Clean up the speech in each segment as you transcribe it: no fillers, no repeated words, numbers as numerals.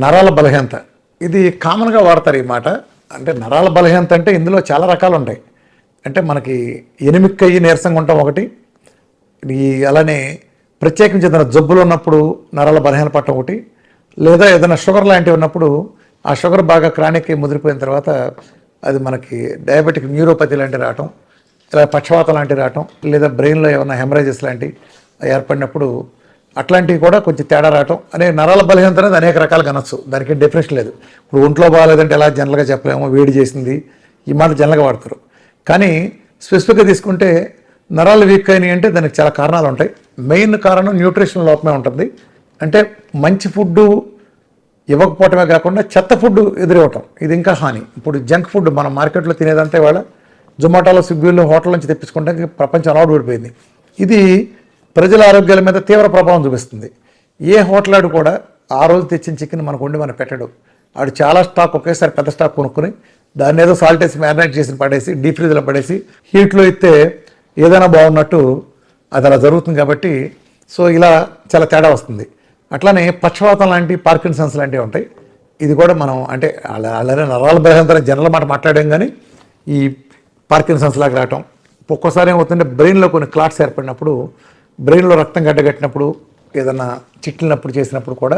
నరాల బలహీనత ఇది కామన్గా వాడతారు ఈ మాట. అంటే నరాల బలహీనత అంటే ఇందులో చాలా రకాలు ఉంటాయి. అంటే మనకి ఎనిమిక్కయ్యి నీరసంగా ఉంటాం ఒకటి, అలానే ప్రత్యేకించి ఏదైనా జబ్బులు ఉన్నప్పుడు నరాల బలహీన పట్టడం ఒకటి, లేదా ఏదైనా షుగర్ లాంటివి ఉన్నప్పుడు ఆ షుగర్ బాగా క్రానిక్ ముదిరిపోయిన తర్వాత అది మనకి డయాబెటిక్ న్యూరోపతి లాంటివి రావటం, ఇలా పక్షవాతం లాంటివి రావటం, లేదా బ్రెయిన్లో ఏమైనా హెమరేజెస్ లాంటివి ఏర్పడినప్పుడు అట్లాంటివి కూడా కొంచెం తేడా రావటం అనే నరాల బలహీనత అనేది అనేక రకాలుగా అనొచ్చు. దానికి డెఫినేషన్ లేదు. ఇప్పుడు ఒంట్లో బాగాలేదంటే ఎలా జనరల్గా చెప్పలేమో, వేడి చేసింది ఈ మాట జనరల్గా వాడతారు. కానీ స్పెసిఫిక్గా తీసుకుంటే నరాలు వీక్ అయినాయి అంటే దానికి చాలా కారణాలు ఉంటాయి. మెయిన్ కారణం న్యూట్రిషన్ లోపమే ఉంటుంది. అంటే మంచి ఫుడ్డు ఇవ్వకపోవటమే కాకుండా చెత్త ఫుడ్ ఎదురవ్వటం, ఇది ఇంకా హాని. ఇప్పుడు జంక్ ఫుడ్ మనం మార్కెట్లో తినేదంతా ఇవాళ జొమాటోలో, స్విగ్గీలో, హోటల్ నుంచి తెప్పించుకుంటే ప్రపంచం అలవాటు పడిపోయింది. ఇది ప్రజల ఆరోగ్యాల మీద తీవ్ర ప్రభావం చూపిస్తుంది. ఏ హోటల్ ఆడు కూడా ఆ రోజు తెచ్చిన చికెన్ మనకు వండి మనం పెట్టడు. ఆడు చాలా స్టాక్ ఒకేసారి పెద్ద స్టాక్ కొనుక్కుని దాన్ని ఏదో సాల్ట్ వేసి మ్యారినేట్ చేసి పడేసి డీప్ ఫ్రీజ్లో పడేసి హీట్లో ఇస్తే ఏదైనా బాగున్నట్టు అది అలా జరుగుతుంది. కాబట్టి సో ఇలా చాలా తేడా వస్తుంది. అట్లానే పక్షవాతం లాంటి, పార్కిన్సన్స్ లాంటివి ఉంటాయి. ఇది కూడా మనం అంటే అలానే నరాల బలహీనత జనరల్ మాట మాట్లాడాం, కానీ ఈ పార్కిన్సన్స్ లాగా రావటం ఒక్కోసారి ఏమవుతుంటే బ్రెయిన్లో కొన్ని క్లాట్స్ ఏర్పడినప్పుడు, బ్రెయిన్లో రక్తం గడ్డగట్టినప్పుడు, ఏదన్నా చిట్లినప్పుడు చేసినప్పుడు కూడా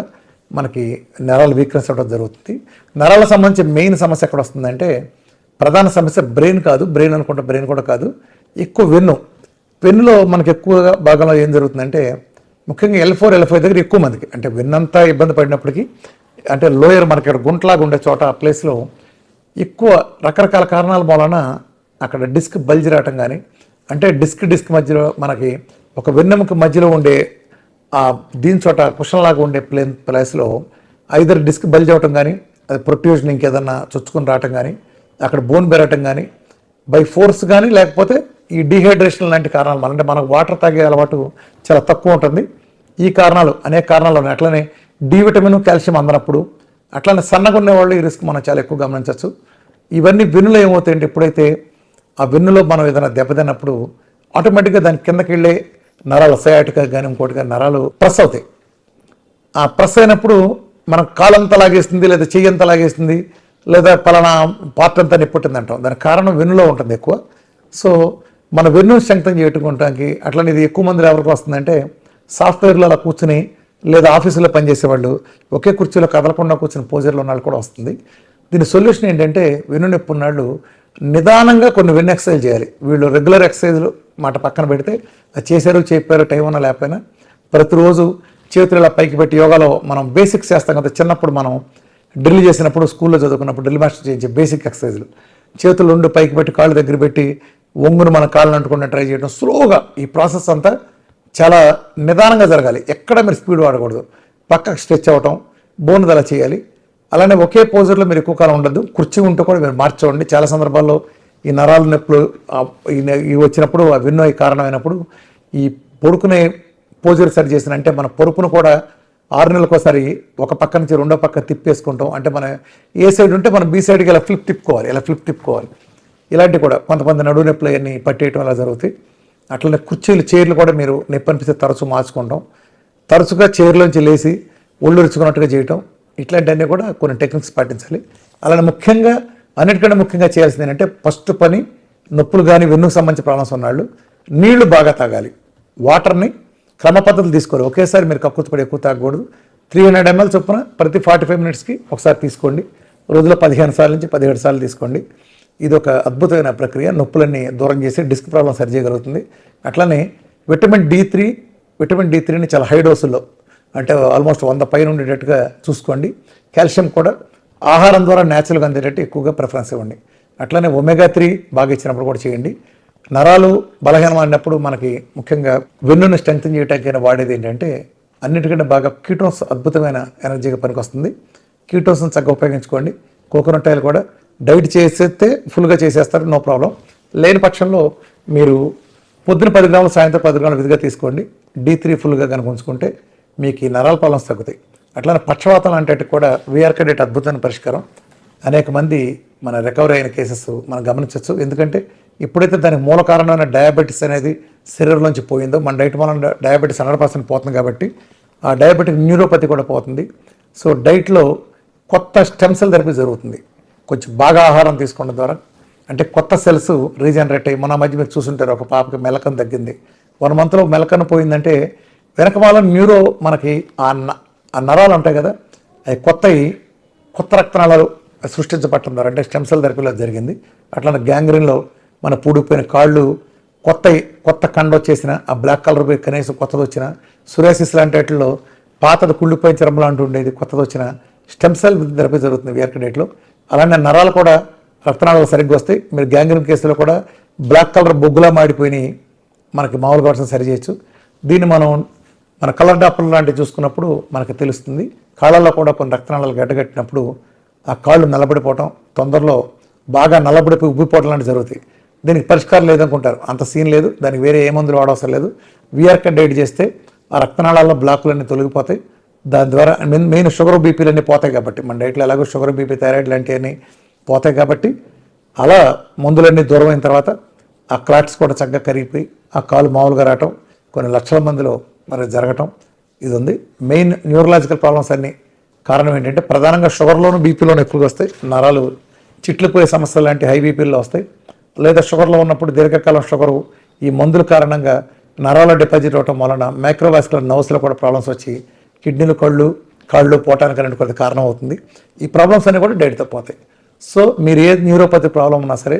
మనకి నరాల వీక్నెస్ అవ్వడం జరుగుతుంది. నరాలకు సంబంధించి మెయిన్ సమస్య ఎక్కడ వస్తుందంటే, ప్రధాన సమస్య బ్రెయిన్ కాదు, బ్రెయిన్ అనుకుంటే బ్రెయిన్ కూడా కాదు, ఎక్కువ వెన్నులో మనకి ఎక్కువగా భాగంలో ఏం జరుగుతుందంటే, ముఖ్యంగా L4, L5 దగ్గర ఎక్కువ మందికి అంటే వెన్నంతా ఇబ్బంది పడినప్పటికీ, అంటే లోయర్ మనకి ఇక్కడ గుంటలాగా ఉండే చోట ఆ ప్లేస్లో ఎక్కువ రకరకాల కారణాల మూలన అక్కడ డిస్క్ బల్జ్ రావటం కానీ, అంటే డిస్క్ మధ్యలో మనకి ఒక వెన్నెముక మధ్యలో ఉండే దీని చోట కుషన్లాగా ఉండే ప్లేస్లో ఐదర్ డిస్క్ బల్జ్ అవటం కానీ, అది ప్రొట్యూషన్ ఇంకేదన్నా చొచ్చుకొని రావటం కానీ, అక్కడ బోన్ పెరగటం కానీ బై ఫోర్స్ కానీ, లేకపోతే ఈ డీహైడ్రేషన్ లాంటి కారణాలు అంటే మనకు వాటర్ తాగే అలవాటు చాలా తక్కువ ఉంటుంది. ఈ కారణాలు అనేక కారణాలు ఉన్నాయి. అట్లనే డి విటమిన్, కాల్షియం అందనప్పుడు, అట్లనే సన్నగా ఉండేవాళ్ళు ఈ రిస్క్ మనం చాలా ఎక్కువ గమనించవచ్చు. ఇవన్నీ వెన్నులో ఏమవుతాయంటే, ఎప్పుడైతే ఆ వెన్నులో మనం ఏదైనా దెబ్బతిన్నప్పుడు ఆటోమేటిక్గా దాని కిందకి వెళ్ళే నరాలు సయాటికా కానీ ఇంకోటి కానీ నరాలు ప్రెస్ అవుతాయి. ఆ ప్రెస్ అయినప్పుడు మనం కాలంతా లాగేస్తుంది, లేదా చెయ్యి అంతా లాగేస్తుంది, లేదా పలానా పార్ట్ అంతా నిప్పుట్టింది అంటాం. దానికి కారణం వెన్నులో ఉంటుంది ఎక్కువ. సో మన వెన్ను స్ట్రెంగ్తన్ చేయడానికి అట్లనే ఇది ఎక్కువ మంది ఎవరికి వస్తుందంటే, సాఫ్ట్వేర్లో అలా కూర్చుని లేదా ఆఫీసులో పనిచేసేవాళ్ళు ఒకే కుర్చీలో కదలకుండా కూర్చుని పోజర్లో ఉన్న వాళ్ళు కూడా వస్తుంది. దీని సొల్యూషన్ ఏంటంటే, వెన్ను నొప్పి ఉన్నాళ్ళు నిదానంగా కొన్ని వెన్ను ఎక్సర్సైజ్ చేయాలి. వీళ్ళు రెగ్యులర్ ఎక్సర్సైజ్లు మాట పక్కన పెడితే, అది చేశారు చెప్పారు టైం ఉన్నా లేకపోయినా ప్రతిరోజు చేతులు ఇలా పైకి పెట్టి యోగాలో మనం బేసిక్స్ చేస్తాం కదా. చిన్నప్పుడు మనం డ్రిల్ చేసినప్పుడు, స్కూల్లో చదువుకున్నప్పుడు డ్రిల్ మాస్టర్ చేయించే బేసిక్ ఎక్సర్సైజ్లు, చేతులు రెండు పైకి పెట్టి కాళ్ళు దగ్గర పెట్టి ఒంగును మన కాళ్ళని అంటుకుంటే ట్రై చేయడం, స్లోగా ఈ ప్రాసెస్ అంతా చాలా నిదానంగా జరగాలి. ఎక్కడ మీరు స్పీడ్ వాడకూడదు. పక్కకు స్ట్రెచ్ అవ్వటం, బోన్ అలా చేయాలి. అలానే ఒకే పోజర్లో మీరు ఎక్కువ కాలం ఉండద్దు. కుర్చీ ఉంటూ కూడా మీరు మార్చండి. చాలా సందర్భాల్లో ఈ నరాల నొప్పులు ఇవి వచ్చినప్పుడు, ఆ వెన్ను కారణమైనప్పుడు ఈ పడుకునే పోజర్ సరి చేసిన అంటే మన పొరుపును కూడా 6 నెలలకోసారి ఒక పక్క నుంచి రెండో పక్క తిప్పేసుకుంటాం. అంటే మన ఏ సైడ్ ఉంటే మనం బి సైడ్కి ఇలా ఫ్లిప్ తిప్పుకోవాలి. ఇలాంటివి కూడా కొంతమంది నడువు నొప్పులు అవన్నీ పట్టేయటం అలా జరుగుతాయి. అట్లనే చైర్లు కూడా మీరు నొప్పి అనిపిస్తే తరచూ మార్చుకుంటాం. తరచుగా చైర్లోంచి లేచి ఒళ్ళు రుచుకున్నట్టుగా చేయటం, ఇట్లాంటివన్నీ కూడా కొన్ని టెక్నిక్స్ పాటించాలి. అలానే అన్నిటికంటే ముఖ్యంగా చేయాల్సింది ఏంటంటే, ఫస్ట్ పని నొప్పులు కానీ వెన్నుకు సంబంధించిన ప్రాబ్లమ్స్ ఉన్నాళ్ళు నీళ్లు బాగా తాగాలి. వాటర్ని క్రమ పద్ధతులు తీసుకోవాలి. ఒకేసారి మీరు కక్కుర్తి పడి ఎక్కువ తాగకూడదు. 300 ml చొప్పున ప్రతి 45 minutesకి ఒకసారి తీసుకోండి. రోజులో 15 సార్లు నుంచి 17 సార్లు తీసుకోండి. ఇది ఒక అద్భుతమైన ప్రక్రియ. నొప్పులన్నీ దూరం చేసి డిస్క్ ప్రాబ్లం సరి చేయగలుగుతుంది. అట్లనే విటమిన్ డి3ని చాలా హై డోసుల్లో, అంటే ఆల్మోస్ట్ 100 పైన ఉండేటట్టుగా చూసుకోండి. కాల్షియం కూడా ఆహారం ద్వారా న్యాచురల్గా అందేటట్టు ఎక్కువగా ప్రిఫరెన్స్ ఇవ్వండి. అట్లనే ఒమేగా-3 బాగా ఇచ్చినప్పుడు కూడా చేయండి. నరాలు బలహీనం అన్నప్పుడు మనకి ముఖ్యంగా వెన్నును స్ట్రెంగ్తన్ చేయడానికి వాడేది ఏంటంటే, అన్నిటికంటే బాగా కీటోన్స్ అద్భుతమైన ఎనర్జీగా పనికొస్తుంది. కీటోన్స్ని చక్కగా ఉపయోగించుకోండి. కోకోనట్ ఆయిల్ కూడా డైట్ చేసేస్తే ఫుల్గా చేసేస్తారు, నో ప్రాబ్లం. లేని పక్షంలో మీరు పొద్దున 10 గ్రాములు, సాయంత్రం 10 గ్రాములు విధిగా తీసుకోండి. D3 ఫుల్గా కనుక ఉంచుకుంటే మీకు ఈ నరాల ప్రాబ్లమ్స్ తగ్గుతాయి. అట్లానే పక్షవాతం అంటే కూడా వీఆర్కే డేట్ అద్భుతమైన పరిష్కారం. అనేక మంది మన రికవరీ అయిన కేసెస్ మనం గమనించవచ్చు. ఎందుకంటే ఎప్పుడైతే దానికి మూల కారణమైన డయాబెటీస్ అనేది శరీరంలోంచి పోయిందో, మన డైట్ వలన డయాబెటీస్ 100% పోతుంది. కాబట్టి ఆ డయాబెటిక్ న్యూరోపతి కూడా పోతుంది. సో డైట్లో కొత్త స్టెమ్ సెల్ థెరపీ జరుగుతుంది. కొంచెం బాగా ఆహారం తీసుకోవడం ద్వారా అంటే కొత్త సెల్స్ రీజనరేట్ అయ్యి, మొన్న మధ్య మీరు చూసుంటారు ఒక పాపకి మెలకను తగ్గింది. 1 monthలో మెలకను పోయిందంటే వెనక వాళ్ళ న్యూరో మనకి ఆ నరాలు ఉంటాయి కదా, అవి కొత్త రక్తనాళాలు సృష్టించబట్టడం ద్వారా అంటే స్టెమ్ సెల్ థెరపీలో జరిగింది. అట్లా గ్యాంగ్రీన్లో మన పూడిపోయిన కాళ్ళు కొత్త కండ వచ్చేసిన, ఆ బ్లాక్ కలర్ పోయి కనీసం కొత్తది వచ్చిన, సురేసిస్ లాంటి వాటిల్లో పాతది కుళ్ళిపోయిన చర్మం లాంటి ఉండేది కొత్తది వచ్చిన స్టెమ్ సెల్ థెరపీ జరుగుతుంది విఆర్కే డైట్లో. అలానే నరాలు కూడా రక్తనాళాలు సరిగ్గా వస్తాయి. మీరు గ్యాంగ్రీన్ కేసులో కూడా బ్లాక్ కలర్ బొగ్గులా మాడిపోయినాయి మనకి మామూలుగా వర్షం సరి చేయొచ్చు. దీన్ని మన కలర్ డాక్టర్లు లాంటివి చూసుకున్నప్పుడు మనకు తెలుస్తుంది. కాళ్ళల్లో కూడా కొన్ని రక్తనాళాలు గడ్డగట్టినప్పుడు ఆ కాళ్ళు నల్లబడిపోవటం, తొందరలో బాగా నల్లబడిపోయి ఉబ్బిపోవటం లాంటివి జరుగుతాయి. దీనికి పరిష్కారం లేదనుకుంటారు, అంత సీన్ లేదు, దానికి వేరే ఏ మందులు వాడవసరం లేదు. విఆర్కే డైట్ చేస్తే ఆ రక్తనాళాల్లో బ్లాకులన్నీ తొలగిపోతాయి. దాని ద్వారా మెయిన్ షుగర్ బీపీలన్నీ పోతాయి కాబట్టి, మన డైట్లో ఎలాగో షుగర్ బీపీ థైరాయిడ్ లాంటివన్నీ పోతాయి కాబట్టి, అలా మందులన్నీ దూరం అయిన తర్వాత ఆ క్లాట్స్ కూడా చక్కగా కరిగిపోయి ఆ కాలు మామూలుగా రావటం కొన్ని లక్షల మందిలో మరి జరగటం ఇది ఉంది. మెయిన్ న్యూరలాజికల్ ప్రాబ్లమ్స్ అన్నీ కారణం ఏంటంటే ప్రధానంగా షుగర్లోను బీపీలోను ఎక్కువగా వస్తాయి. నరాలు చిట్లిపోయే సమస్యలు లాంటి హై బీపీల్లో వస్తాయి. లేదా షుగర్లో ఉన్నప్పుడు దీర్ఘకాలం షుగరు ఈ మందుల కారణంగా నరాల డిపాజిట్ అవటం వలన మైక్రోవాస్కులర్ నర్వ్స్లో కూడా ప్రాబ్లమ్స్ వచ్చి కిడ్నీలు కాళ్ళు పోవటానికి అనేది కొంత కారణం అవుతుంది. ఈ ప్రాబ్లమ్స్ అన్నీ కూడా డైట్తో పోతాయి. సో మీరు ఏ న్యూరోపతి ప్రాబ్లం ఉన్నా సరే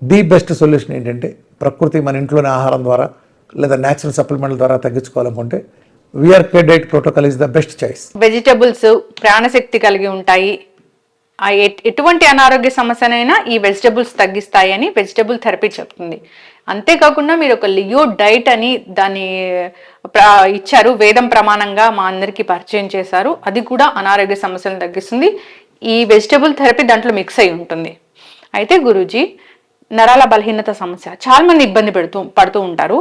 ది బెస్ట్ సొల్యూషన్ ఏంటంటే ప్రకృతి మన ఇంట్లోనే ఆహారం ద్వారా లేదా న్యాచురల్ సప్లిమెంట్ల ద్వారా తగ్గించుకోవాలనుకుంటే VRK diet protocol is the best choice. Vegetables ప్రాణశక్తి కలిగి ఉంటాయి, ఎటువంటి అనారోగ్య సమస్యనైనా ఈ వెజిటబుల్స్ తగ్గిస్తాయి అని వెజిటబుల్ థెరపీ చెప్తుంది. అంతేకాకుండా మీరు ఒక లియో డైట్ అని దాన్ని ఇచ్చారు, వేదం ప్రమాణంగా మా అందరికీ పరిచయం చేశారు. అది కూడా అనారోగ్య సమస్యలను తగ్గిస్తుంది. ఈ వెజిటబుల్ థెరపీ దాంట్లో మిక్స్ అయి ఉంటుంది. అయితే గురూజీ, నరాల బలహీనత సమస్య చాలా మంది ఇబ్బంది పడుతూ ఉంటారు.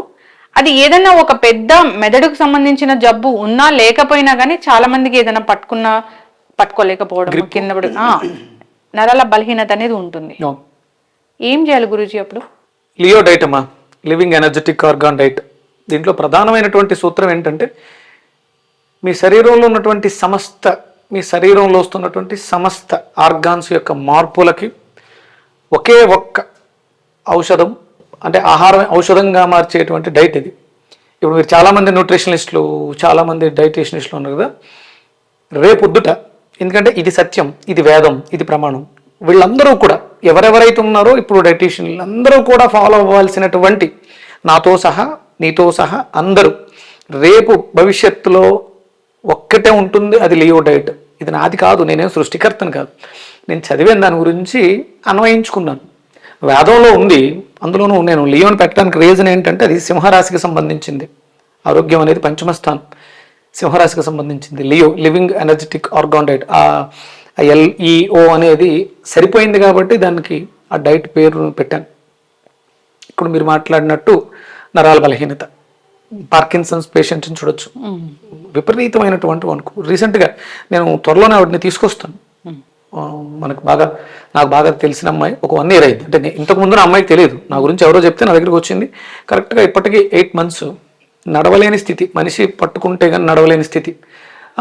అది ఏదైనా ఒక పెద్ద మెదడుకు సంబంధించిన జబ్బు ఉన్నా లేకపోయినా కానీ చాలా మందికి ఏదైనా పట్టుకోలేకపోవడం, కింద పడి నరాల బలహీనత అనేది ఉంటుంది. ఏం చేయాలి గురూజీ అప్పుడు? లియో డైట్ అమ్మా, లివింగ్ ఎనర్జెటిక్ ఆర్గాన్ డైట్. దీంట్లో ప్రధానమైనటువంటి సూత్రం ఏంటంటే మీ శరీరంలో ఉన్నటువంటి మీ శరీరంలో వస్తున్నటువంటి సమస్త ఆర్గాన్స్ యొక్క మార్పులకి ఒకే ఒక్క ఔషధం అంటే ఆహారం ఔషధంగా మార్చేటువంటి డైట్ ఇది. ఇప్పుడు మీరు చాలామంది న్యూట్రిషనిస్టులు, చాలామంది డైటీషనిస్టులు ఉన్నారు కదా, రేపొద్దుట, ఎందుకంటే ఇది సత్యం, ఇది వేదం, ఇది ప్రమాణం, వీళ్ళందరూ కూడా ఎవరెవరైతే ఉన్నారో ఇప్పుడు డైటీషియన్లు అందరూ కూడా ఫాలో అవ్వాల్సినటువంటి, నాతో సహా నీతో సహా అందరూ, రేపు భవిష్యత్తులో ఒక్కటే ఉంటుంది, అది లియో డైట్. ఇది నాది కాదు, నేనేం సృష్టికర్తను కాదు, నేను చదివాను, దాని గురించి అన్వయించుకున్నాను. వేదంలో ఉంది, అందులోనూ నేను లియోని పెట్టడానికి రీజన్ ఏంటంటే అది సింహరాశికి సంబంధించింది. ఆరోగ్యం అనేది పంచమ స్థానం, సింహరాశికి సంబంధించింది. Leo living energetic organ diet, ఆ LEO అనేది సరిపోయింది కాబట్టి దానికి ఆ డైట్ పేరు పెట్టాను. ఇప్పుడు మీరు మాట్లాడినట్టు నరాల బలహీనత, పార్కిన్సన్స్ పేషెంట్ని చూడొచ్చు, విపరీతమైనటువంటి వణుకు. రీసెంట్గా నేను త్వరలోనే ఆవిడని తీసుకొస్తాను. నాకు బాగా తెలిసిన అమ్మాయి, ఒక 1 year అయింది. అంటే ఇంతకుముందు నా అమ్మాయికి తెలియదు, నా గురించి ఎవరో చెప్తే నా దగ్గరికి వచ్చింది. కరెక్ట్గా ఇప్పటికీ 8 months నడవలేని స్థితి, మనిషి పట్టుకుంటే కానీ నడవలేని స్థితి.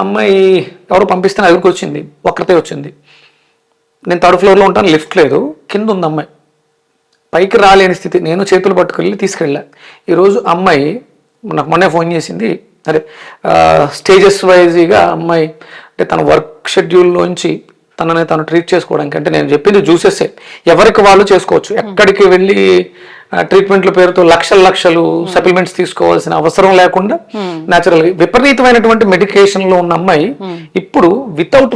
అమ్మాయి ఎవరో పంపిస్తే నా దగ్గరికి వచ్చింది, ఒక్కరితే వచ్చింది. నేను 3rd floorలో ఉంటాను, లిఫ్ట్ లేదు, కింద ఉంది అమ్మాయి, పైకి రాలేని స్థితి. నేను చేతులు పట్టుకెళ్ళి తీసుకెళ్ళా. ఈరోజు అమ్మాయి నాకు మొన్నే ఫోన్ చేసింది. అరే స్టేజెస్ వైజ్గా అమ్మాయి అంటే తన వర్క్ షెడ్యూల్లోంచి తనని తను ట్రీట్ చేసుకోవడానికి, అంటే నేను చెప్పింది జ్యూసెస్సే, ఎవరికి వాళ్ళు చేసుకోవచ్చు. ఎక్కడికి వెళ్ళి ట్రీట్మెంట్ల పేరుతో లక్షలు సప్లిమెంట్స్ తీసుకోవాల్సిన అవసరం లేకుండా న్యాచురల్గా విపరీతమైనటువంటి మెడికేషన్లో ఉన్న అమ్మాయి ఇప్పుడు వితౌట్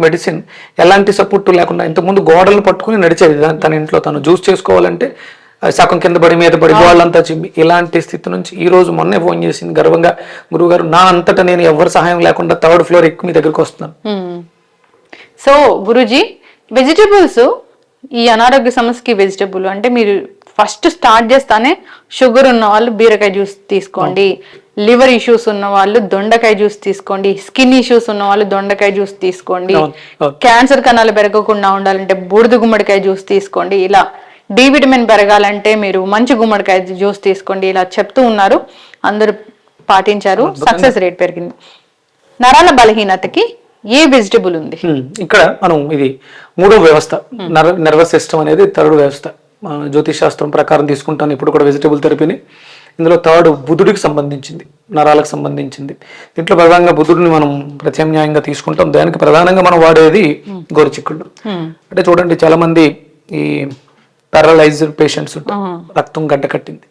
మెడిసిన్ ఎలాంటి సపోర్ట్ లేకుండా, ఇంతకుముందు గోడలు పట్టుకుని నడిచేది తన ఇంట్లో, తను జ్యూస్ చేసుకోవాలంటే సగం కింద పడి మీద పడి వాళ్ళంతా చిమ్మి, ఇలాంటి స్థితి నుంచి ఈ రోజు మొన్నే ఫోన్ చేసింది గర్వంగా, గురువుగారు నా అంతటా నేను ఎవరి సహాయం లేకుండా 3rd floor ఎక్కి మీ దగ్గరికి వస్తున్నాను. సో గురూజీ, వెజిటబుల్స్ ఈ అనారోగ్య సమస్యకి వెజిటబుల్ అంటే మీరు ఫస్ట్ స్టార్ట్ చేస్తానే షుగర్ ఉన్న వాళ్ళు బీరకాయ జ్యూస్ తీసుకోండి, లివర్ ఇష్యూస్ ఉన్న వాళ్ళు దొండకాయ జ్యూస్ తీసుకోండి, స్కిన్ ఇష్యూస్ ఉన్న వాళ్ళు దొండకాయ జ్యూస్ తీసుకోండి, క్యాన్సర్ కణాలు పెరగకుండా ఉండాలంటే బూడిద గుమ్మడికాయ జ్యూస్ తీసుకోండి, ఇలా డి విటమిన్ పెరగాలంటే మీరు మంచి గుమ్మడికాయ జ్యూస్ తీసుకోండి, ఇలా చెప్తూ ఉన్నారు. అందరూ పాటించారు, సక్సెస్ రేట్ పెరిగింది. నరాల బలహీనతకి ఏ వెజిటబుల్ ఉంది? ఇక్కడ మనం ఇది మూడో వ్యవస్థ, నర్వస్ సిస్టమ్ అనేది థర్డ్ వ్యవస్థ. జ్యోతిష్ శాస్త్రం ప్రకారం తీసుకుంటాను ఇప్పుడు కూడా వెజిటబుల్ థెరపీని. ఇందులో థర్డ్ బుధుడికి సంబంధించింది, నరాలకు సంబంధించింది. దీంట్లో ప్రధానంగా బుధుడిని మనం ప్రత్యామ్నాయంగా తీసుకుంటాం. దానికి ప్రధానంగా మనం వాడేది గోరుచిక్కుళ్ళు. అంటే చూడండి, చాలా మంది ఈ పారలైజ్డ్ పేషెంట్స్ ఉంటారు, రక్తం గడ్డ కట్టింది,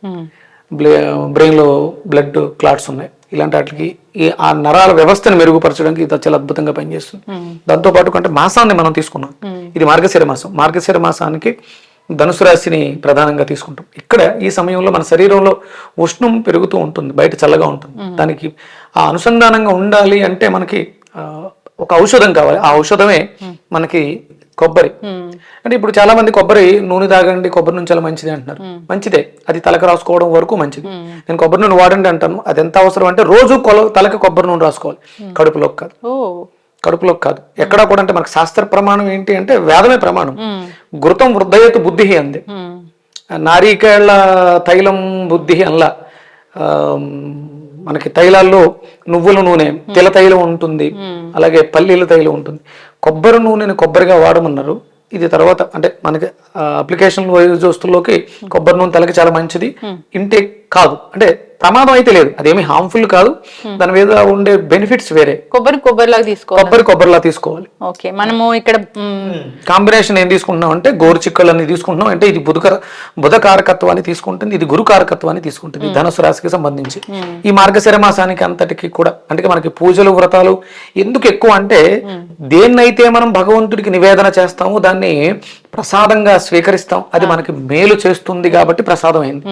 బ్రెయిన్ లో బ్లడ్ క్లాట్స్ ఉన్నాయి. ఇలాంటి వాటికి ఆ నరాల వ్యవస్థను మెరుగుపరచడానికి ఇది చాలా అద్భుతంగా పనిచేస్తుంది. దాంతో పాటు అంటే మాసాన్ని మనం తీసుకున్నాం, ఇది మార్గశిర మాసం. మార్గశిర మాసానికి ధనుసు రాశిని ప్రధానంగా తీసుకుంటాం. ఇక్కడ ఈ సమయంలో మన శరీరంలో ఉష్ణం పెరుగుతూ ఉంటుంది, బయట చల్లగా ఉంటుంది. దానికి ఆ అనుసంధానంగా ఉండాలి అంటే మనకి ఒక ఔషధం కావాలి. ఆ ఔషధమే మనకి కొబ్బరి. అంటే ఇప్పుడు చాలా మంది కొబ్బరి నూనె తాగండి, కొబ్బరి నూనె చాలా మంచిది అంటున్నారు. మంచిదే, అది తలకు రాసుకోవడం వరకు మంచిది. నేను కొబ్బరి నూనె వాడండి అంటాను. అది ఎంత అవసరం అంటే రోజు తలకి కొబ్బరి నూనె రాసుకోవాలి, కడుపులోకి కాదు. కడుపులోకి కాదు, ఎక్కడా కూడా. అంటే మనకు శాస్త్ర ప్రమాణం ఏంటి అంటే వేదమే ప్రమాణం. ఘృతం వృద్ధయతు బుద్ధి అంది, నారీకేళ్ల తైలం బుద్ధి అల్లా. మనకి తైలాల్లో నువ్వుల నూనె, తెల తైలం ఉంటుంది, అలాగే పల్లీల తైలం ఉంటుంది. కొబ్బరి నూనెని కొబ్బరిగా వాడమన్నారు. ఇది తర్వాత అంటే మనకి అప్లికేషన్ వస్తువుల్లోకి కొబ్బరి నూనె తలకి చాలా మంచిది. ఇంటేక్ కాదు అంటే ప్రమాదం అయితే లేదు, అదేమి హార్మ్ఫుల్ కాదు. దాని మీద ఉండే బెనిఫిట్స్ వేరే. కొబ్బరిలా తీసుకోవాలి. ఓకే, మనము ఇక్కడ కాంబినేషన్ ఏం తీసుకుంటున్నాం అంటే గోరుచిక్కలని తీసుకుంటున్నాం. అంటే ఇది బుధ కారకత్వాన్ని తీసుకుంటుంది, ఇది గురు కారకత్వాన్ని తీసుకుంటుంది ధనుసు రాశికి సంబంధించి. ఈ మార్గశిర మాసానికి అంతటికి కూడా అంటే మనకి పూజలు వ్రతాలు ఎందుకు ఎక్కువ అంటే దేన్నైతే మనం భగవంతుడికి నివేదన చేస్తామో దాన్ని ప్రసాదంగా స్వీకరిస్తాం, అది మనకి మేలు చేస్తుంది కాబట్టి ప్రసాదం అయింది.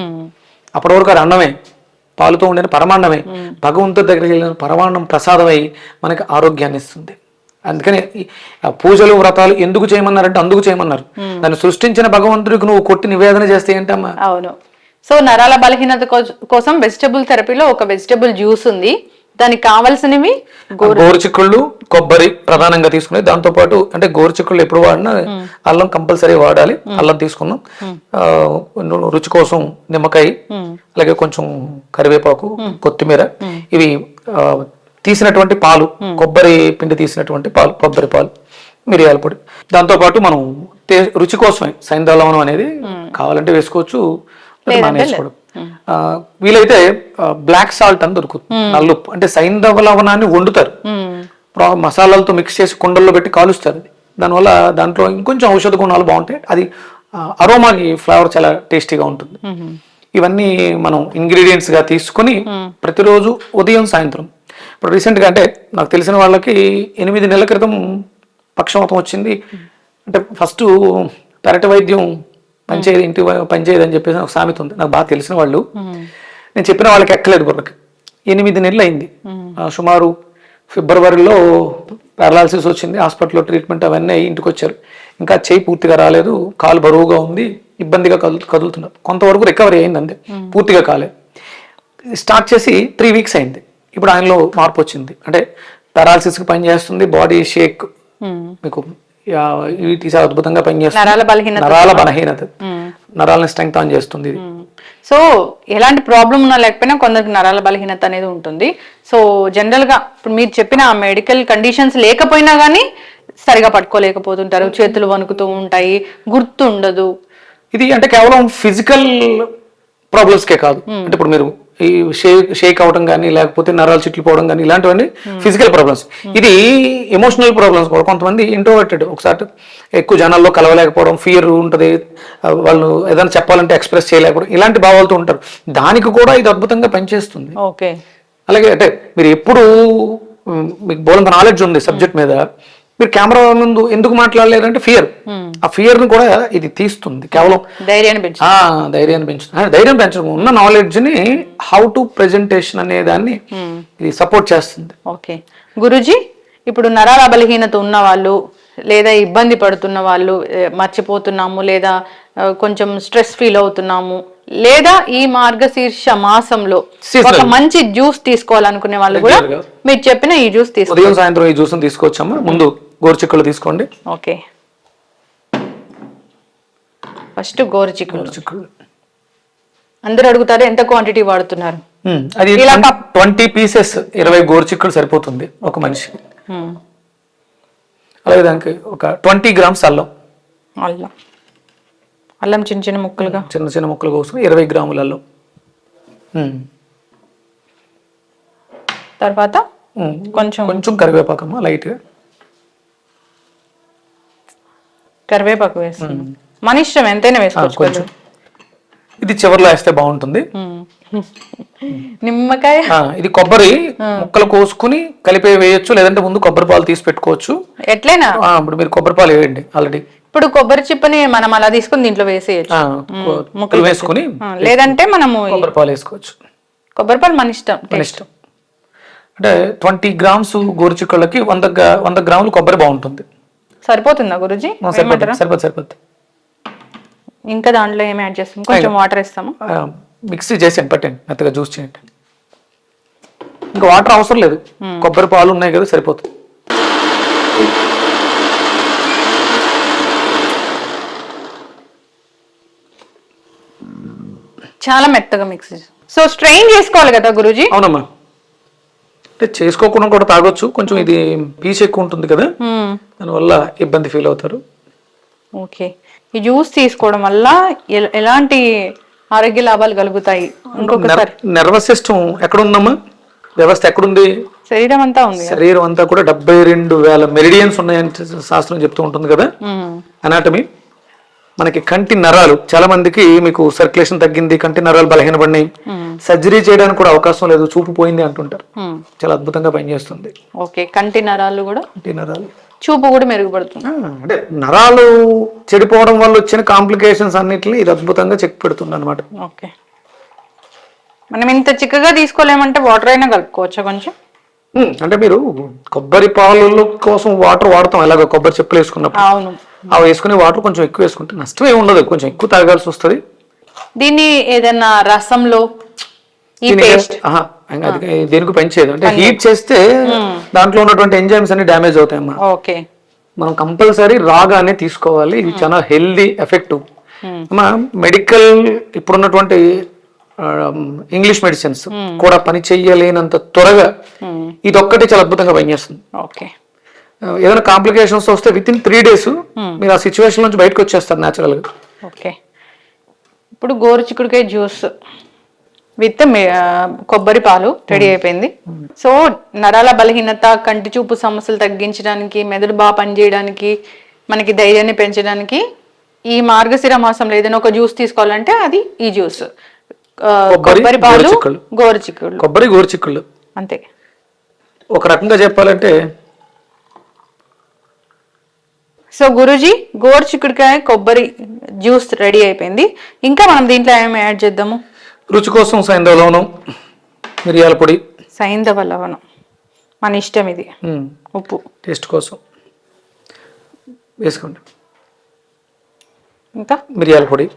అప్పటి వరకు అది అన్నమే, పాలుతో ఉండిన పరమాన్నమే. భగవంతుడి దగ్గరికి వెళ్ళిన పరమాన్నం ప్రసాదమై మనకి ఆరోగ్యాన్ని ఇస్తుంది. అందుకని పూజలు వ్రతాలు ఎందుకు చేయమన్నారంటే అందుకు చేయమన్నారు. దాన్ని సృష్టించిన భగవంతుడికి నువ్వు కొట్టి నివేదన చేస్తే ఏంటమ్మా? అవును. సో నరాల బలహీనత కోసం వెజిటబుల్ థెరపీలో ఒక వెజిటబుల్ జ్యూస్ ఉంది, దానికి కావాల్సినవి గోరుచిక్కుళ్ళు, కొబ్బరి ప్రధానంగా తీసుకునేది. దాంతో పాటు అంటే గోరుచిక్కుళ్ళు ఎప్పుడు వాడినా అల్లం కంపల్సరీ వాడాలి. అల్లం తీసుకున్నాం, రుచి కోసం నిమ్మకాయ, అలాగే కొంచెం కరివేపాకు, కొత్తిమీర, ఇవి తీసినటువంటి పాలు, కొబ్బరి పిండి తీసినటువంటి పాలు, కొబ్బరి పాలు, మిరియాల పొడి. దాంతో పాటు మనం రుచి కోసమే సైంధవ లవణం అనేది కావాలంటే వేసుకోవచ్చు, మానేసుకోవడం. వీలైతే బ్లాక్ సాల్ట్ అని దొరుకుతుంది, నల్లుప్పు. అంటే సైంధవ లవణాన్ని వండుతారు, మసాలాలతో మిక్స్ చేసి కుండల్లో పెట్టి కాలుస్తారు. దానివల్ల దాంట్లో ఇంకొంచెం ఔషధ గుణాలు బాగుంటాయి. అది అరోమాకి ఫ్లేవర్ చాలా టేస్టీగా ఉంటుంది. ఇవన్నీ మనం ఇంగ్రీడియంట్స్ గా తీసుకుని ప్రతిరోజు ఉదయం సాయంత్రం. ఇప్పుడు రీసెంట్ గా అంటే నాకు తెలిసిన వాళ్ళకి 8 నెలల క్రితం పక్షవాతం వచ్చింది. అంటే ఫస్ట్ పెరటి వైద్యం పనిచేయదు, ఇంటి పనిచేయదు అని చెప్పేసి ఒక సామెత ఉంది. నాకు బాగా తెలిసిన వాళ్ళు, నేను చెప్పిన వాళ్ళకి ఎక్కలేదు బుర్రకి. 8 నెలలు అయింది. సుమారు ఫిబ్రవరిలో పారాలసిస్ వచ్చింది, హాస్పిటల్లో ట్రీట్మెంట్ అవన్నీ అయ్యి ఇంటికి వచ్చారు. ఇంకా చేయి పూర్తిగా రాలేదు, కాలు బరువుగా ఉంది, ఇబ్బందిగా కదులుతున్నారు. కొంతవరకు రికవరీ అయింది, అంతే, పూర్తిగా కాలేదు. స్టార్ట్ చేసి 3 వీక్స్ అయింది. ఇప్పుడు ఆయనలో మార్పు వచ్చింది. అంటే పారాలసిస్కి పనిచేస్తుంది, బాడీ షేక్, మీకు చాలా అద్భుతంగా పనిచేస్తుంది. నరాల బలహీనత, నరాలను స్ట్రెంగ్త్ ఆన్ చేస్తుంది ఇది. సో ఎలాంటి ప్రాబ్లం ఉన్నా లేకపోయినా కొందరికి నరాల బలహీనత అనేది ఉంటుంది. సో జనరల్ గా ఇప్పుడు మీరు చెప్పిన మెడికల్ కండిషన్స్ లేకపోయినా కానీ సరిగా పట్టుకోలేకపోతుంటారు, చేతులు వణుకుతూ ఉంటాయి, గుర్తు ఉండదు. ఇది అంటే కేవలం ఫిజికల్ ప్రాబ్లమ్స్కే కాదు. అంటే ఇప్పుడు మీరు ఈ షేక్ అవడం కానీ లేకపోతే నరాలు చిట్లిపోవడం కానీ ఇలాంటివన్నీ ఫిజికల్ ప్రాబ్లమ్స్. ఇది ఎమోషనల్ ప్రాబ్లమ్స్ కూడా. కొంతమంది ఇంట్రోవర్టెడ్, ఒకసారి ఎక్కువ జనాల్లో కలవలేకపోవడం, ఫియర్ ఉంటుంది, వాళ్ళు ఏదైనా చెప్పాలంటే ఎక్స్ప్రెస్ చేయలేకపోవడం, ఇలాంటి భావాలతో ఉంటారు. దానికి కూడా ఇది అద్భుతంగా పనిచేస్తుంది. ఓకే, అలాగే అంటే మీరు ఎప్పుడు మీకు బోలంత నాలెడ్జ్ ఉంది సబ్జెక్ట్ మీద, మీరు కెమెరా ముందు ఎందుకు మాట్లాడలేరంటే ఫియర్. ఆ ఫియర్ ని కూడా ఇది తీస్తుంది, కేవలం ధైర్యాన్ని పెంచుతుంది. ధైర్యం పెంచడం, ఉన్న నాలెడ్జ్ ని హౌ టు ప్రెజెంటేషన్ అనే దాన్ని ఇది సపోర్ట్ చేస్తుంది. ఓకే గురూజీ, ఇప్పుడు నరాల బలహీనత ఉన్న వాళ్ళు లేదా ఇబ్బంది పడుతున్న వాళ్ళు, మర్చిపోతున్నాము లేదా కొంచెం స్ట్రెస్ ఫీల్ అవుతున్నాము, లేదా ఈ మార్గశీర్ష మాసంలో ఒక మంచి జ్యూస్ తీసుకోవాలనుకునే వాళ్ళు కూడా మీరు చెప్పిన ఈ జ్యూస్ తీసుకోవాలి. ఉదయం సాయంత్రం ఈ జ్యూస్ తీసుకోవచ్చమ్మా. ముందు గోరుచిక్కులు తీసుకోండి. ఓకే, ఫస్ట్ గోరుచిక్కులు. అందరూ అడుగుతారు ఎంత క్వాంటిటీ వాడుతున్నారు. అది ఇలా 20 పీసెస్ 20 గోరుచిక్కులు సరిపోతుంది ఒక మనిషి. అలాగే దానికి ఒక 20 గ్రామ్స్ అల్లం, అల్లం చిన్న చిన్న ముక్కలుగా చిన్న చిన్న ముక్కలు కోసం 20 గ్రాముల అల్లం. తర్వాత కొంచెం కొంచెం కరివేపాకమ్మ లైట్గా, కరివేపాకు వేస్తాం. మన ఇష్టం ఎంతైనా వేసుకోవచ్చు. కొంచెం ఇది చివర్లో వేస్తే బాగుంటుంది. నిమ్మకాయ, ఇది కొబ్బరి ముక్కలు కోసుకుని కలిపే వేయొచ్చు, లేదంటే ముందు కొబ్బరి పాలు తీసి పెట్టుకోవచ్చు. ఎట్లయినా ఇప్పుడు మీరు కొబ్బరి పాలు వేయండి ఆల్రెడీ. ఇప్పుడు కొబ్బరి చిప్పని మనం అలా తీసుకుని దీంట్లో వేసేయచ్చు, ముక్కలు వేసుకుని, లేదంటే మనము కొబ్బరి పాలు వేసుకోవచ్చు. కొబ్బరి పాలు మన ఇష్టం, మన ఇష్టం. అంటే 20 గ్రామ్స్ గోరుచిక్కుళ్ళకి 100 గ్రాములు కొబ్బరి బాగుంటుంది. సరిపోతుందా గురుజీ? సరిపోతుంది. ఇంకా దాంట్లో ఏమి యాడ్ చేస్తాం? కొంచెం వాటర్ ఇస్తాము, మిక్సీ చేసి పట్టండి, మెత్తగా జ్యూస్ చేయండి. ఇంకా వాటర్ అవసరం లేదు, కొబ్బరి పాలు ఉన్నాయి కదా సరిపోతుంది. చాలా మెత్తగా మిక్స్. సో స్ట్రెయిన్ చేసుకోవాలి కదా గురూజీ? అవునమ్మా, అంటే చేసుకోకుండా కూడా తాగొచ్చు. కొంచెం ఇది పీచు ఎక్కువ ఉంటుంది కదా, దానివల్ల ఇబ్బంది ఫీల్ అవుతారు. ఓకే, ఈ జ్యూస్ తీసుకోవడం వల్ల ఎలాంటి ఆరోగ్య లాభాలు కలుగుతాయి? ఇంకొకసారి, నర్వస్ సిస్టమ్ ఎక్కడ ఉందమ్మా? వ్యవస్థ ఎక్కడుంది? శరీరం అంతా ఉంది. శరీరం అంతా కూడా 72,000 మెరిడియన్స్ ఉన్నాయని శాస్త్రం చెప్తూ ఉంటుంది కదా, అనాటమీ. మనకి కంటి నరాలు, చాలా మందికి మీకు సర్క్యులేషన్ తగ్గింది, కంటి నరాలు బలహీనపడినాయి, సర్జరీ చేయడానికి కూడా అవకాశం లేదు, చూపు పోయింది అంటుంటారు. చాలా అద్భుతంగా పనిచేస్తుంది. ఓకే, కంటి నరాలు కూడా, కంటి నరాలు, చూపు కూడా మెరుగుపడుతుంది. అంటే నరాలు చెడిపోవడం వల్ల వచ్చిన కాంప్లికేషన్స్ అన్నిటిని ఇది అద్భుతంగా చెక్ పెడుతుంది అనమాట. ఓకే, మనం ఇంత చిక్కగా తీసుకోలేమంటే వాటర్ అయినా కలుపుకోవచ్చా కొంచెం? అంటే మీరు కొబ్బరి పాలు కోసం వాటర్ వాడతాం, ఎలాగో కొబ్బరి చెప్పులు వేసుకున్నప్పుడు. అవును, అవి వేసుకునే వాటర్ కొంచెం ఎక్కువ వేసుకుంటే నష్టం ఏమి ఉండదు, కొంచెం ఎక్కువ తాగాల్సి వస్తుంది. దీన్ని ఏదైనా రసంలో దేనికి పనిచేయదు, అంటే హీట్ చేస్తే దాంట్లో ఉన్నటువంటి ఎంజైమ్స్ అన్ని డ్యామేజ్ అవుతాయమ్మా. ఓకే, మనం కంపల్సరీ రాగానే తీసుకోవాలి, ఇది చాలా హెల్దీ ఎఫెక్టివ్. అమ్మా, మెడికల్ ఇప్పుడున్నటువంటి ఇంగ్లీష్ మెడిసిన్స్ కూడా పని చెయ్యలేనంత త్వరగా ఇది ఒక్కటి చాలా అద్భుతంగా పనిచేస్తుంది. ఓకే, ఏదైనా కాంప్లికేషన్స్ వస్తే విత్ ఇన్ 3 days మీరు ఆ సిచ్యువేషన్ నుంచి బయటకు వచ్చేస్తారు న్యాచురల్ గా. ఓకే, ఇప్పుడు గోరుచిక్కుడుకాయ జ్యూస్ విత్ కొబ్బరి పాలు రెడీ అయిపోయింది. సో నరాల బలహీనత, కంటి చూపు సమస్యలు తగ్గించడానికి, మెదడు బాగా పనిచేయడానికి, మనకి ధైర్యాన్ని పెంచడానికి ఈ మార్గశిర మాసంలో ఏదైనా ఒక జ్యూస్ తీసుకోవాలంటే అది ఈ జ్యూస్. కొబ్బరి పాలు, గోరుచిక్కుళ్ళు, కొబ్బరి గోరుచిక్కుళ్ళు అంతే. ఒక రకంగా చెప్పాలంటే, సో గురూజీ, గోరుచిక్కుడుకాయ కొబ్బరి జ్యూస్ రెడీ అయిపోయింది. ఇంకా మనం దీంట్లో ఏమి యాడ్ చేద్దాము? రుచి కోసం సైంధవ లవణం, మిరియాల పొడి. సైంధవ లవణం మన ఇష్టం, ఇది ఉప్పు టేస్ట్ కోసం వేసుకోండి. ఇంకా మిరియాల పొడి,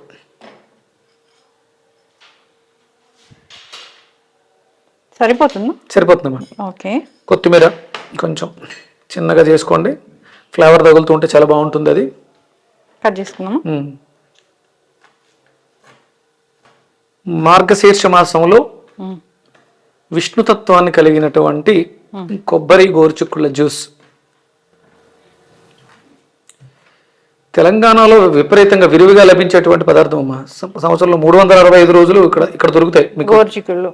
సరిపోతుందమ్మా. ఓకే, కొత్తిమీర కొంచెం చిన్నగా చేసుకోండి, ఫ్లేవర్ తగులుతుంటే చాలా బాగుంటుంది. అది కట్ చేసుకున్నాము. మార్గశీర్ష మాసంలో విష్ణుతత్వాన్ని కలిగినటువంటి కొబ్బరి గోరుచిక్కుళ్ళ జ్యూస్ తెలంగాణలో విపరీతంగా విరివిగా లభించేటువంటి పదార్థం అమ్మా. సంవత్సరంలో 365 రోజులు ఇక్కడ దొరుకుతాయి మీకు గోరుచిక్కుళ్ళు.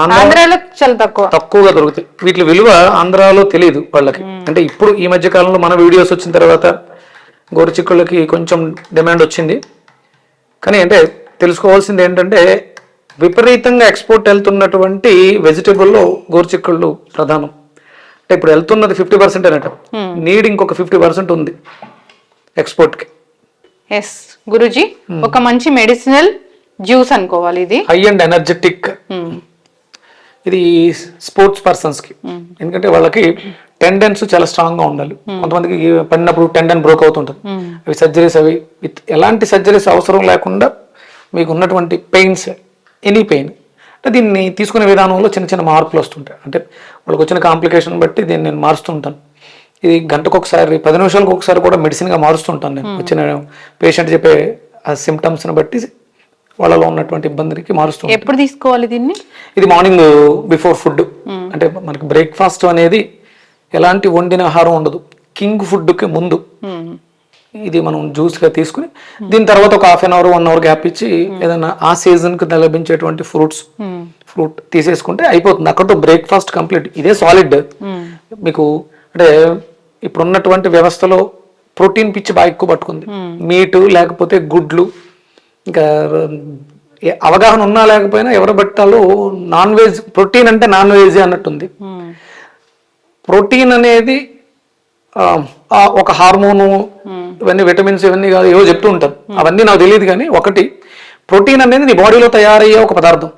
ఆంధ్రాలో చాలా తక్కువగా దొరుకుతాయి. వీటి విలువ ఆంధ్రాలో తెలియదు వాళ్ళకి. అంటే ఇప్పుడు ఈ మధ్య కాలంలో మన వీడియోస్ వచ్చిన తర్వాత గోరుచిక్కుళ్ళకి కొంచెం డిమాండ్ వచ్చింది. కానీ అంటే తెలుసుకోవాల్సింది ఏంటంటే, విపరీతంగా ఎక్స్పోర్ట్ వెళ్తున్నటువంటి వెజిటేబుల్లో గోరుచిక్కుళ్ళు ప్రధానం. అంటే ఇప్పుడు వెళ్తున్నది 50% అన్నట్టు, నీడ్ ఇంకొక 50% ఉంది ఎక్స్పోర్ట్ కి. ఎస్ గురుజీ, ఒక మంచి మెడిసినల్ జ్యూస్ అనుకోవాలి ఇది. High and energetic. ఇది స్పోర్ట్స్ పర్సన్స్ కి, ఎందుకంటే వాళ్ళకి టెండెన్స్ చాలా స్ట్రాంగ్ గా ఉండాలి. కొంతమందికి పడినప్పుడు టెండెన్ బ్రోక్ అవుతుంటది. అవి సర్జరీస్, అవి విత్ ఎలాంటి సర్జరీస్ అవసరం లేకుండా మీకు ఉన్నటువంటి పెయిన్స్, ఎనీ పెయిన్, అంటే దీన్ని తీసుకునే విధానంలో చిన్న చిన్న మార్పులు వస్తుంటాయి. అంటే వాళ్ళకి వచ్చిన కాంప్లికేషన్ బట్టి దీన్ని నేను మారుస్తుంటాను. ఇది గంటకు ఒకసారి, 10 నిమిషాలకు ఒకసారి కూడా మెడిసిన్గా మారుస్తుంటాను నేను. వచ్చిన పేషెంట్ చెప్పే ఆ సిమ్టమ్స్ని బట్టి వాళ్ళలో ఉన్నటువంటి ఇబ్బందికి మారుస్తుంది. ఎప్పుడు తీసుకోవాలి దీన్ని? ఇది మార్నింగ్ బిఫోర్ ఫుడ్, అంటే మనకి బ్రేక్ఫాస్ట్ అనేది ఎలాంటి వండిన ఆహారం ఉండదు, కింగ్ ఫుడ్కి ముందు ఇది మనం జ్యూస్గా తీసుకుని దీని తర్వాత ఒక 1/2 అవర్ 1 అవర్ గ్యాప్ ఇచ్చి ఏదైనా ఆ సీజన్కి లభించేటువంటి ఫ్రూట్ తీసేసుకుంటే అయిపోతుంది. అక్కడతో బ్రేక్ఫాస్ట్ కంప్లీట్. ఇదే సాలిడ్ మీకు, అంటే ఇప్పుడు ఉన్నటువంటి వ్యవస్థలో ప్రోటీన్ పిచ్చి బాగా ఎక్కువ పట్టుకుంది. మీటు లేకపోతే గుడ్లు, ఇంకా అవగాహన ఉన్నా లేకపోయినా ఎవరు పెట్టాలో నాన్ వెజ్, ప్రోటీన్ అంటే నాన్ వెజ్ అన్నట్టుంది. ప్రోటీన్ అనేది ఒక హార్మోను, ఇవన్నీ విటమిన్స్ ఇవన్నీ కాదు ఏవో చెప్తూ ఉంటారు, అవన్నీ నాకు తెలియదు. కానీ ఒకటి, ప్రోటీన్ అనేది నీ బాడీలో తయారయ్యే ఒక పదార్థం.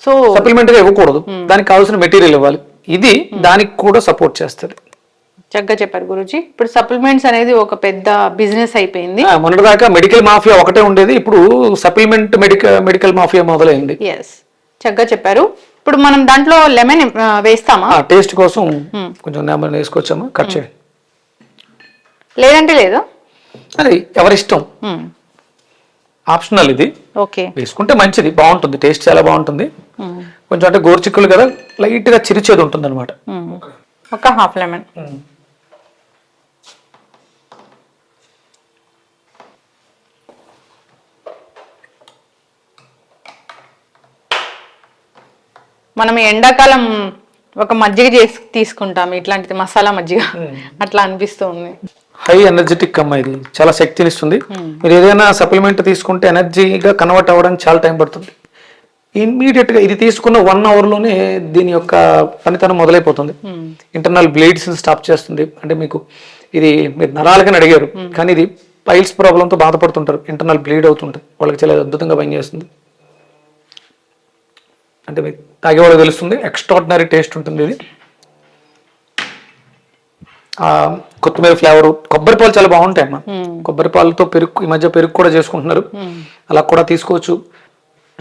సో సప్లిమెంట్ గా ఇవ్వకూడదు, దానికి కావాల్సిన మెటీరియల్ ఇవ్వాలి. ఇది దానికి కూడా సపోర్ట్ చేస్తుంది. చక్కగా చెప్పారు గురూజీ. ఇప్పుడు సప్లిమెంట్స్ అనేది ఒక పెద్ద బిజినెస్ అయిపోయింది. మొన్నటిదాకా మెడికల్ మాఫియా ఒకటే ఉండేది, ఇప్పుడు సప్లిమెంట్ మెడికల్ మాఫియా మొదలైంది. ఎస్, చక్కగా చెప్పారు. ఇప్పుడు మనం దాంట్లో లెమన్ వేస్తామా? టేస్ట్ కోసం కొంచెం లెమన్ వేసుకొచ్చామా, కట్ చేయండి. లేదంటే లేదు, అది ఎవరిష్టం, ఆప్షనల్. ఇది ఓకే, వేసుకుంటే మంచిది, బాగుంటుంది, టేస్ట్ చాలా బాగుంటుంది. కొంచెం అంటే గోరుచిక్కులు కదా, లైట్ గా చిరిచేది ఉంటుంది అనమాట. ఒక 1/2 లెమన్. మనం ఎండాకాలం ఒక మజ్జిగ చేసి తీసుకుంటాం, ఇట్లాంటిది మసాలా మజ్జిగ, అట్లా అనిపిస్తుంది. హై ఎనర్జెటిక్ అమ్మ, ఇది చాలా శక్తినిస్తుంది. మీరు ఏదైనా సప్లిమెంట్ తీసుకుంటే ఎనర్జీగా కన్వర్ట్ అవ్వడానికి చాలా టైం పడుతుంది. ఇమ్మీడియట్ గా ఇది తీసుకున్న 1 అవర్ లోనే దీని యొక్క పనితనం మొదలైపోతుంది. ఇంటర్నల్ బ్లీడ్స్ స్టాప్ చేస్తుంది. అంటే మీకు ఇది మీరు నరాలకని అడిగారు, కానీ ఇది పైల్స్ ప్రాబ్లంతో బాధపడుతుంటారు, ఇంటర్నల్ బ్లీడ్ అవుతుంటారు, వాళ్ళకి చాలా అద్భుతంగా పనిచేస్తుంది. అంటే మీకు తాగేవాళ్ళకి తెలుస్తుంది, ఎక్స్ట్రాడినరీ టేస్ట్ ఉంటుంది. ఇది కొత్తిమీర ఫ్లేవర్, కొబ్బరి పాలు చాలా బాగుంటాయి అమ్మా. కొబ్బరి పాలతో పెరుగు, ఈ మధ్య పెరుగు కూడా చేసుకుంటున్నారు, అలా కూడా తీసుకోవచ్చు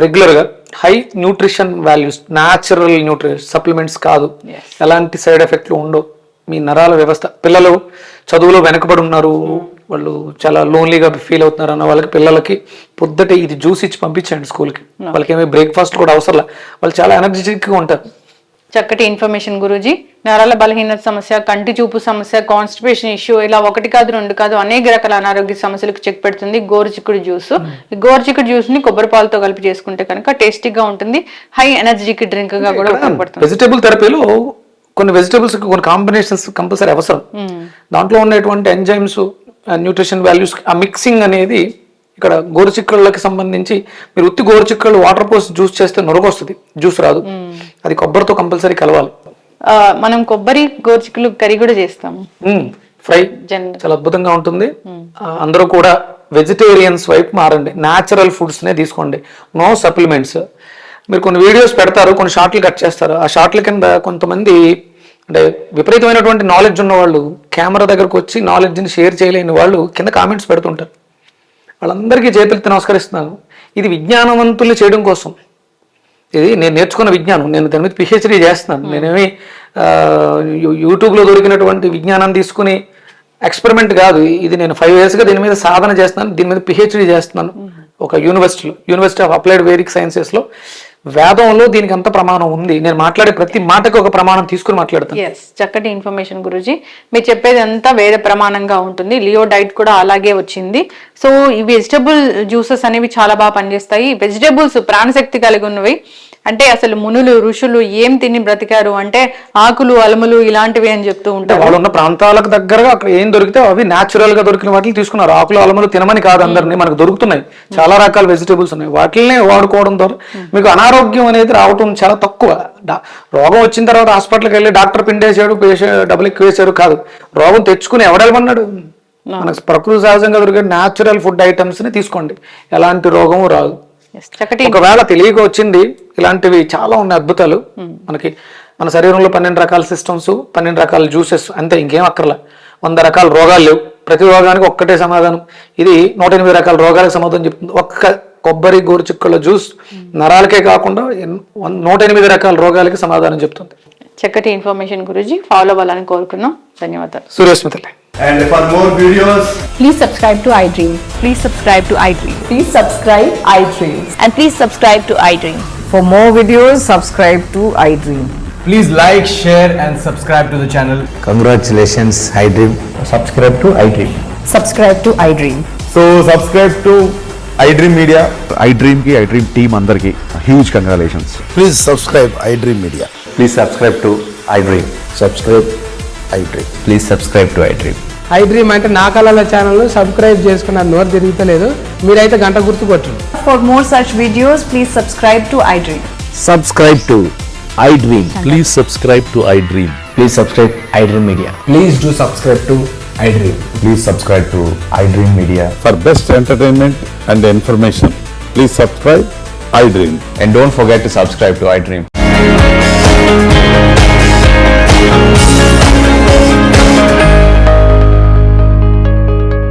రెగ్యులర్ గా. High nutrition values, natural nutrition supplements కాదు, ఎలాంటి సైడ్ ఎఫెక్ట్లు ఉండవు. మీ నరాల వ్యవస్థ, పిల్లలు చదువులో వెనకబడి ఉన్నారు, వాళ్ళు చాలా లోన్లీగా ఫీల్ అవుతున్నారు అన్న వాళ్ళకి, పిల్లలకి పొద్దుటే ఇది జ్యూస్ ఇచ్చి పంపించండి స్కూల్కి. వాళ్ళకి ఏమీ బ్రేక్ఫాస్ట్ కూడా అవసరం, వాళ్ళు చాలా ఎనర్జెటిక్గా ఉంటారు. చక్కటి ఇన్ఫర్మేషన్ గురూజీ. నరాల బలహీనత సమస్య, కంటి చూపు సమస్య, కాన్స్టిపేషన్ ఇష్యూ, ఇలా 1 కాదు 2 కాదు అనేక రకాల అనారోగ్య సమస్యలకు చెక్ పెడుతుంది గోరుచిక్కుడు జ్యూస్. ఈ గోరుచిక్కుడు జ్యూస్ ని కొబ్బరి పాలతో కలిపి చేసుకుంటే కనుక టేస్టీగా ఉంటుంది, హై ఎనర్జెటిక్ డ్రింక్ గా కూడా ఉపయోగపడుతుంది. వెజిటేబుల్ థెరపీలో కొన్ని వెజిటేబుల్స్ కొన్ని కాంబినేషన్స్ కంపల్సరీ అవసరం. దాంట్లో ఉన్నటువంటి ఎంజైమ్స్, న్యూట్రిషన్ వాల్యూస్, ఆ మిక్సింగ్ అనేది ఇక్కడ గోరుచిక్కుళ్ళకి సంబంధించి మీరు ఉత్తి గోరుచిక్కుళ్ళు వాటర్ పోసి జ్యూస్ చేస్తే నొరగొస్తుంది, జ్యూస్ రాదు. అది కొబ్బరితో కంపల్సరీ కలవాలి. మనం కొబ్బరి గోరుచిక్కులు కర్రీ కూడా చేస్తాము, ఫ్రై చాలా అద్భుతంగా ఉంటుంది. అందరూ కూడా వెజిటేరియన్స్ వైపు మారండి, న్యాచురల్ ఫుడ్స్ నే తీసుకోండి, నో సప్లిమెంట్స్. మీరు కొన్ని వీడియోస్ పెడతారు, కొన్ని షార్ట్లు కట్ చేస్తారు, ఆ షార్ట్ల కింద కొంతమంది అంటే విపరీతమైనటువంటి నాలెడ్జ్ ఉన్న వాళ్ళు కెమెరా దగ్గరకు వచ్చి నాలెడ్జ్ని షేర్ చేయలేని వాళ్ళు కింద కామెంట్స్ పెడుతుంటారు. వాళ్ళందరికీ చేతులెత్తి నమస్కరిస్తున్నాను. ఇది విజ్ఞానవంతులు చేయడం కోసం, ఇది నేను నేర్చుకున్న విజ్ఞానం, నేను దాని మీద పిహెచ్డీ చేస్తున్నాను. నేనేమి యూట్యూబ్లో దొరికినటువంటి విజ్ఞానం తీసుకుని ఎక్స్పెరిమెంట్ కాదు, ఇది నేను 5 yearsగా దీని మీద సాధన చేస్తున్నాను, దీని మీద పిహెచ్డీ చేస్తున్నాను ఒక యూనివర్సిటీ ఆఫ్ అప్లైడ్ వేదిక్ సైన్సెస్లో. వేదంలో దీనికి అంత ప్రమాణం ఉంది, నేను మాట్లాడే ప్రతి మాటకి ఒక ప్రమాణం తీసుకుని మాట్లాడతాను. చక్కటి ఇన్ఫర్మేషన్ గురూజీ. మీరు చెప్పేది అంతా వేద ప్రమాణంగా ఉంటుంది, లియో డైట్ కూడా అలాగే వచ్చింది. సో ఈ వెజిటబుల్ జ్యూసెస్ అనేవి చాలా బాగా పనిచేస్తాయి. వెజిటబుల్స్ ప్రాణశక్తి కలిగి ఉన్నవి. అంటే అసలు మునులు ఋషులు ఏం తిని బ్రతికారు అంటే ఆకులు అలములు ఇలాంటివి అని చెప్తూ ఉంటారు. వాళ్ళు ఉన్న ప్రాంతాలకు దగ్గరగా అక్కడ ఏం దొరికితే అవి న్యాచురల్ గా దొరికిన వాటిని తీసుకున్నారు. ఆకులు అలములు తినమని కాదు, అందరినీ మనకు దొరుకుతున్నాయి, చాలా రకాల వెజిటేబుల్స్ ఉన్నాయి, వాటిని వాడుకోవడం ద్వారా మీకు అనారోగ్యం అనేది రావటం చాలా తక్కువ. రోగం వచ్చిన తర్వాత హాస్పిటల్కి వెళ్ళి డాక్టర్ పిండేసాడు, డబ్బులు ఎక్కువ వేసాడు కాదు, రోగం తెచ్చుకుని ఎవడెళ్ళమన్నాడు. మనకు ప్రకృతి సహజంగా దొరికే న్యాచురల్ ఫుడ్ ఐటమ్స్ ని తీసుకోండి, ఎలాంటి రోగం రాదు. ఒకవేళ తెలియక వచ్చింది, ఇలాంటివి చాలా ఉన్నాయి అద్భుతాలు మనకి. మన శరీరంలో 12 రకాల సిస్టమ్స్, 12 రకాల జ్యూసెస్, అంతే, ఇంకేం అక్కర్లా. 100 రకాల రోగాలు లేవు, ప్రతి రోగానికి ఒక్కటే సమాధానం. ఇది 108 రకాల రోగాలకు సమాధానం చెప్తుంది. ఒక్క కొబ్బరి గోరుచిక్కుళ్ళ జ్యూస్ నరాలకే కాకుండా 108 రకాల రోగాలకి సమాధానం చెప్తుంది. చక్కటి ఇన్ఫర్మేషన్ గురూజీ, ఫాలో అవ్వాలని కోరుకున్నాం. ధన్యవాదాలు. సూర్యస్మితలే. And for more videos, Please subscribe to iDream. Please subscribe to iDream. Please subscribe iDream. And please subscribe to iDream. For more videos, subscribe to iDream. please like, share and subscribe to the channel. Congratulations, iDream. Subscribe to iDream. Subscribe to iDream. So subscribe to iDream Media. iDream की iDream team अंदर की huge congratulations. Please subscribe iDream Media. Please subscribe to iDream. Subscribe iDream. Please subscribe to iDream. iDream అంటే నా కళల channel subscribe చేసుకున్న నోరు తిరుగుతలేదు మీరైతే గంట గుర్తు కొట్టండి. For more such videos, please subscribe to iDream. Subscribe to iDream. Please subscribe to iDream. Please subscribe iDream Media. Please do subscribe to iDream. Please subscribe to iDream Media. For best entertainment and information, please subscribe iDream. And don't forget to subscribe to iDream.